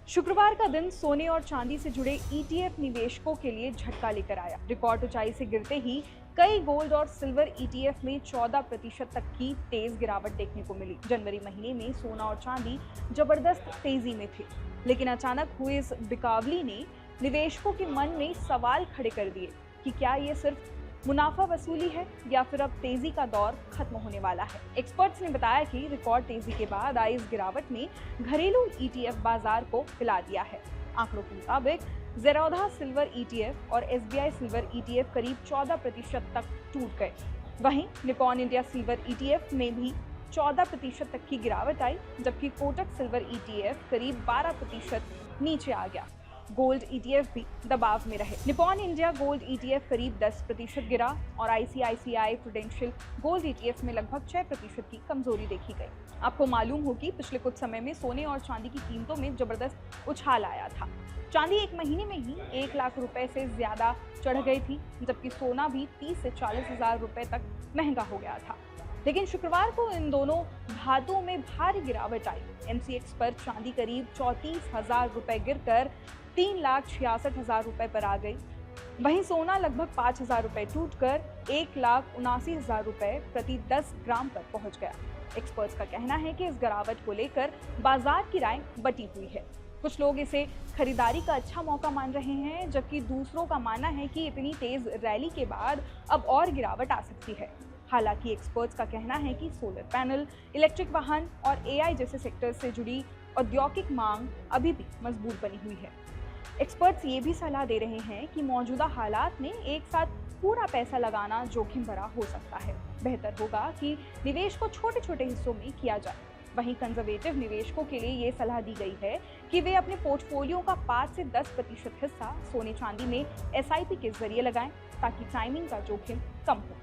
शुक्रवार का दिन सोने और चांदी से जुड़े ईटीएफ निवेशकों के लिए झटका लेकर आया। रिकॉर्ड ऊंचाई से गिरते ही कई गोल्ड और सिल्वर ईटीएफ में 14% तक की तेज गिरावट देखने को मिली। जनवरी महीने में सोना और चांदी जबरदस्त तेजी में थे, लेकिन अचानक हुए इस बिकावली ने निवेशकों के मन में सवाल खड़े कर दिए कि क्या ये सिर्फ मुनाफा वसूली है या फिर अब तेजी का दौर खत्म होने वाला है। एक्सपर्ट्स ने बताया कि रिकॉर्ड तेजी के बाद आई इस गिरावट ने घरेलू ईटीएफ बाजार को हिला दिया है। आंकड़ों के मुताबिक ज़ेरोधा सिल्वर ईटीएफ और एसबीआई सिल्वर ईटीएफ करीब 14% तक टूट गए। वहीं निप्पॉन इंडिया सिल्वर ईटीएफ में भी 14% तक की गिरावट आई, जबकि कोटक सिल्वर ईटीएफ करीब 12% नीचे आ गया। गोल्ड ईटीएफ भी दबाव में रहे। निप्पॉन इंडिया गोल्ड ईटीएफ करीब 10% गिरा और आईसीआईसीआई प्रूडेंशियल गोल्ड ईटीएफ में लगभग 6% की कमजोरी देखी गई। आपको मालूम हो कि पिछले कुछ समय में सोने और चांदी की कीमतों में जबरदस्त उछाल आया था। चांदी एक महीने में ही 1 लाख रुपए से ज्यादा चढ़ गई थी, जबकि सोना भी 30 से 40 हजार रुपए तक महंगा हो गया था। लेकिन शुक्रवार को इन दोनों धातुओं में भारी गिरावट आई। एमसीएक्स पर चांदी करीब 34,000 रुपए गिरकर 3,66,000 रुपए पर आ गई। वहीं सोना लगभग 5,000 रुपए टूटकर 1,79,000 रुपए प्रति 10 ग्राम पर पहुंच गया। एक्सपर्ट्स का कहना है कि इस गिरावट को लेकर बाजार की राय बटी हुई है। कुछ लोग इसे खरीदारी का अच्छा मौका मान रहे हैं, जबकि दूसरों का मानना है कि इतनी तेज रैली के बाद अब और गिरावट आ सकती है। हालांकि एक्सपर्ट्स का कहना है कि सोलर पैनल, इलेक्ट्रिक वाहन और एआई जैसे सेक्टर से जुड़ी औद्योगिक मांग अभी भी मजबूत बनी हुई है। एक्सपर्ट्स ये भी सलाह दे रहे हैं कि मौजूदा हालात में एक साथ पूरा पैसा लगाना जोखिम भरा हो सकता है। बेहतर होगा कि निवेश को छोटे छोटे हिस्सों में किया जाए। वहीं कंजर्वेटिव निवेशकों के लिए ये सलाह दी गई है कि वे अपने पोर्टफोलियो का 5 से 10% हिस्सा सोने चांदी में एसआईपी के जरिए लगाएं, ताकि टाइमिंग का जोखिम कम हो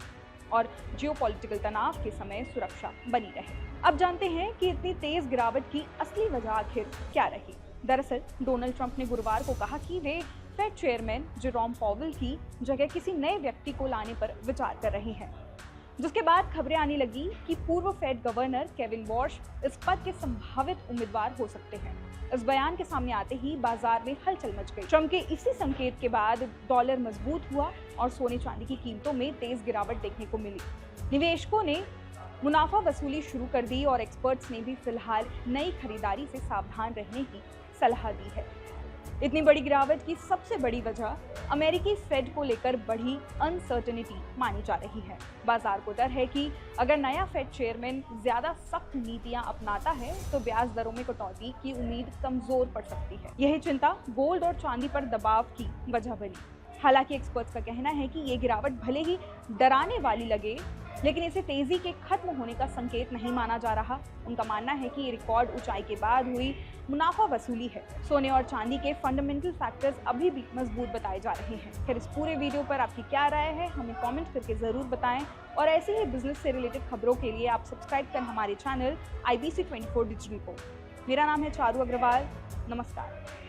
और जियोपॉलिटिकल तनाव के समय सुरक्षा बनी रहे। अब जानते हैं कि इतनी तेज गिरावट की असली वजह आखिर क्या रही। दरअसल डोनाल्ड ट्रंप ने गुरुवार को कहा कि वे फेड चेयरमैन जेरोम पावेल की जगह किसी नए व्यक्ति को लाने पर विचार कर रहे हैं, जिसके बाद खबरें आने लगी कि पूर्व फेड गवर्नर केविन वॉर्श इस पद के संभावित उम्मीदवार हो सकते हैं। इस बयान के सामने आते ही बाजार में हलचल मच गई। ट्रंप के इसी संकेत के बाद डॉलर मजबूत हुआ और सोने चांदी की कीमतों में तेज गिरावट देखने को मिली। निवेशकों ने मुनाफा वसूली शुरू कर दी और एक्सपर्ट्स ने भी फिलहाल नई खरीदारी से सावधान रहने की सलाह दी है। इतनी बड़ी गिरावट की सबसे बड़ी वजह अमेरिकी फेड को लेकर बढ़ी अनसर्टेनिटी मानी जा रही है। बाजार को डर है कि अगर नया फेड चेयरमैन ज्यादा सख्त नीतियां अपनाता है तो ब्याज दरों में कटौती की उम्मीद कमजोर पड़ सकती है। यही चिंता गोल्ड और चांदी पर दबाव की वजह बनी। हालांकि एक्सपर्ट्स का कहना है कि ये गिरावट भले ही डराने वाली लगे, लेकिन इसे तेजी के खत्म होने का संकेत नहीं माना जा रहा। उनका मानना है कि ये रिकॉर्ड ऊंचाई के बाद हुई मुनाफा वसूली है। सोने और चांदी के फंडामेंटल फैक्टर्स अभी भी मजबूत बताए जा रहे हैं। फिर इस पूरे वीडियो पर आपकी क्या राय है, हमें कमेंट करके जरूर बताएं और ऐसे ही बिजनेस से रिलेटेड खबरों के लिए आप सब्सक्राइब करें हमारे चैनल IBC 24 डिजिटल को। मेरा नाम है चारू अग्रवाल। नमस्कार।